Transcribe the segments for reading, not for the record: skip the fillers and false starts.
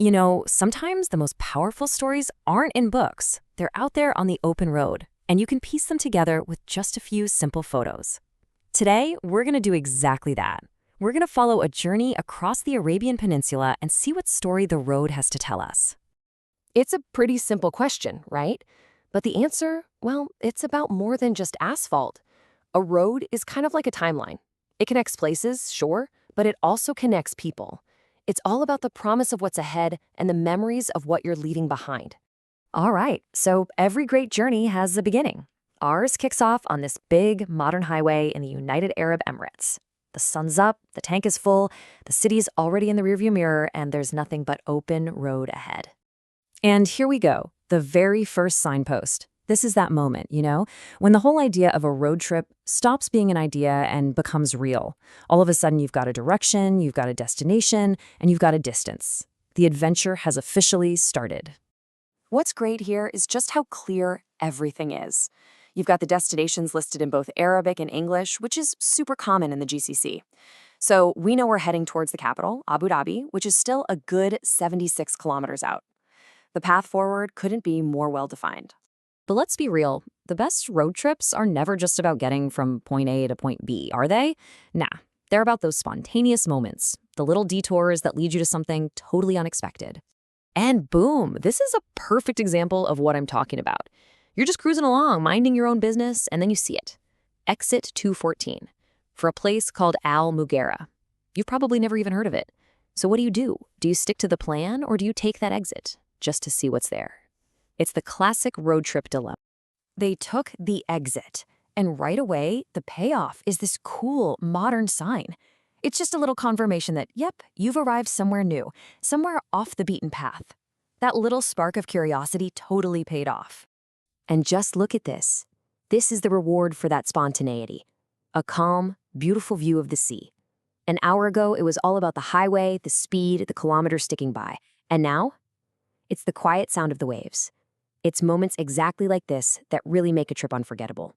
You know, sometimes the most powerful stories aren't in books. They're out there on the open road, and you can piece them together with just a few simple photos. Today, we're going to do exactly that. We're going to follow a journey across the Arabian Peninsula and see what story the road has to tell us. It's a pretty simple question, right? But the answer, well, it's about more than just asphalt. A road is kind of like a timeline. It connects places, sure, but it also connects people. It's all about the promise of what's ahead and the memories of what you're leaving behind. All right, so every great journey has a beginning. Ours kicks off on this big, modern highway in the United Arab Emirates. The sun's up, the tank is full, the city's already in the rearview mirror, and there's nothing but open road ahead. And here we go, the very first signpost. This is that moment, when the whole idea of a road trip stops being an idea and becomes real. All of a sudden, you've got a direction, you've got a destination, and you've got a distance. The adventure has officially started. What's great here is just how clear everything is. You've got the destinations listed in both Arabic and English, which is super common in the GCC. So we know we're heading towards the capital, Abu Dhabi, which is still a good 76 kilometers out. The path forward couldn't be more well-defined. But let's be real, the best road trips are never just about getting from point A to point B, are they? Nah, they're about those spontaneous moments, the little detours that lead you to something totally unexpected. And boom, this is a perfect example of what I'm talking about. You're just cruising along, minding your own business, and then you see it. Exit 214, for a place called Al Mughera. You've probably never even heard of it. So what do? Do you stick to the plan, or do you take that exit just to see what's there? It's the classic road trip dilemma. They took the exit, and right away, the payoff is this cool, modern sign. It's just a little confirmation that, yep, you've arrived somewhere new, somewhere off the beaten path. That little spark of curiosity totally paid off. And just look at this. This is the reward for that spontaneity. A calm, beautiful view of the sea. An hour ago, it was all about the highway, the speed, the kilometers sticking by. And now, it's the quiet sound of the waves. It's moments exactly like this that really make a trip unforgettable.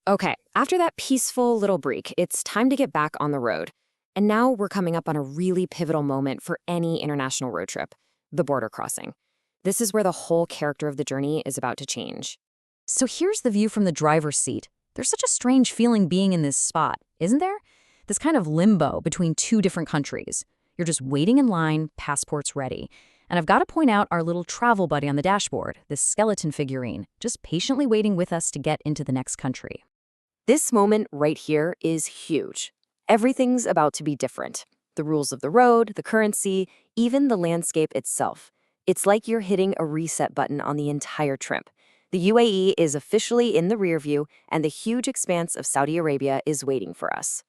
Okay, after that peaceful little break, it's time to get back on the road. And now we're coming up on a really pivotal moment for any international road trip, the border crossing. This is where the whole character of the journey is about to change. So here's the view from the driver's seat. There's such a strange feeling being in this spot, isn't there? This kind of limbo between two different countries. You're just waiting in line, passports ready. And I've got to point out our little travel buddy on the dashboard, this skeleton figurine, just patiently waiting with us to get into the next country. This moment right here is huge. Everything's about to be different. The rules of the road, the currency, even the landscape itself. It's like you're hitting a reset button on the entire trip. The UAE is officially in the rear view, and the huge expanse of Saudi Arabia is waiting for us.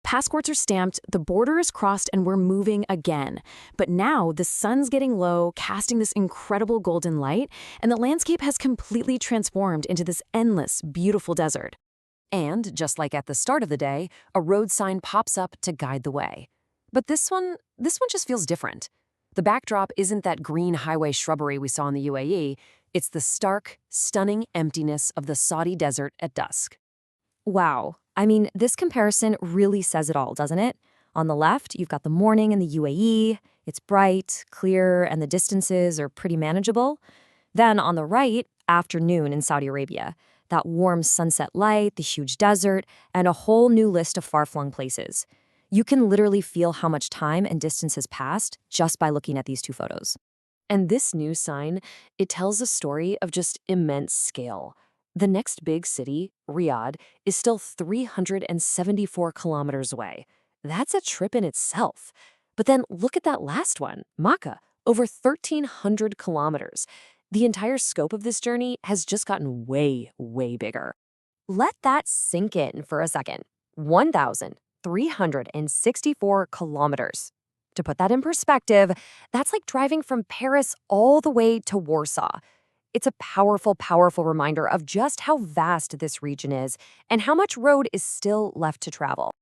Passports are stamped, the border is crossed, and we're moving again. But now the sun's getting low, casting this incredible golden light, and the landscape has completely transformed into this endless, beautiful desert. And just like at the start of the day, a road sign pops up to guide the way. But this one just feels different. The backdrop isn't that green highway shrubbery we saw in the UAE. It's the stark, stunning emptiness of the Saudi desert at dusk. Wow. I mean, this comparison really says it all, doesn't it? On the left, you've got the morning in the UAE. It's bright, clear, and the distances are pretty manageable. Then on the right, afternoon in Saudi Arabia. That warm sunset light, the huge desert, and a whole new list of far-flung places. You can literally feel how much time and distance has passed just by looking at these two photos. And this new sign, it tells a story of just immense scale. The next big city, Riyadh, is still 374 kilometers away. That's a trip in itself. But then look at that last one, Makkah, over 1,300 kilometers. The entire scope of this journey has just gotten way, way bigger. Let that sink in for a second. 1,364 kilometers. To put that in perspective, that's like driving from Paris all the way to Warsaw. It's a powerful, powerful reminder of just how vast this region is and how much road is still left to travel.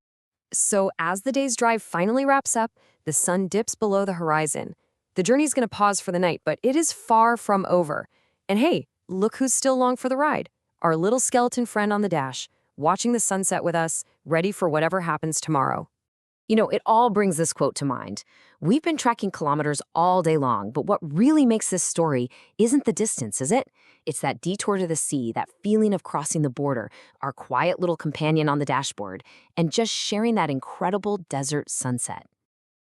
So as the day's drive finally wraps up, the sun dips below the horizon. The journey's going to pause for the night, but it is far from over. And hey, look who's still along for the ride. Our little skeleton friend on the dash, watching the sunset with us, ready for whatever happens tomorrow. It all brings this quote to mind. We've been tracking kilometers all day long, but what really makes this story isn't the distance, is it? It's that detour to the sea, that feeling of crossing the border, our quiet little companion on the dashboard, and just sharing that incredible desert sunset.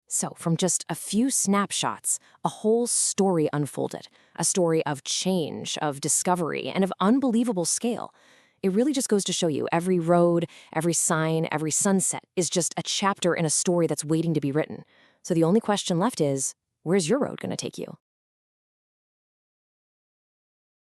So, from just a few snapshots, a whole story unfolded. A story of change, of discovery, and of unbelievable scale. It really just goes to show you every road, every sign, every sunset is just a chapter in a story that's waiting to be written. So the only question left is, where's your road going to take you?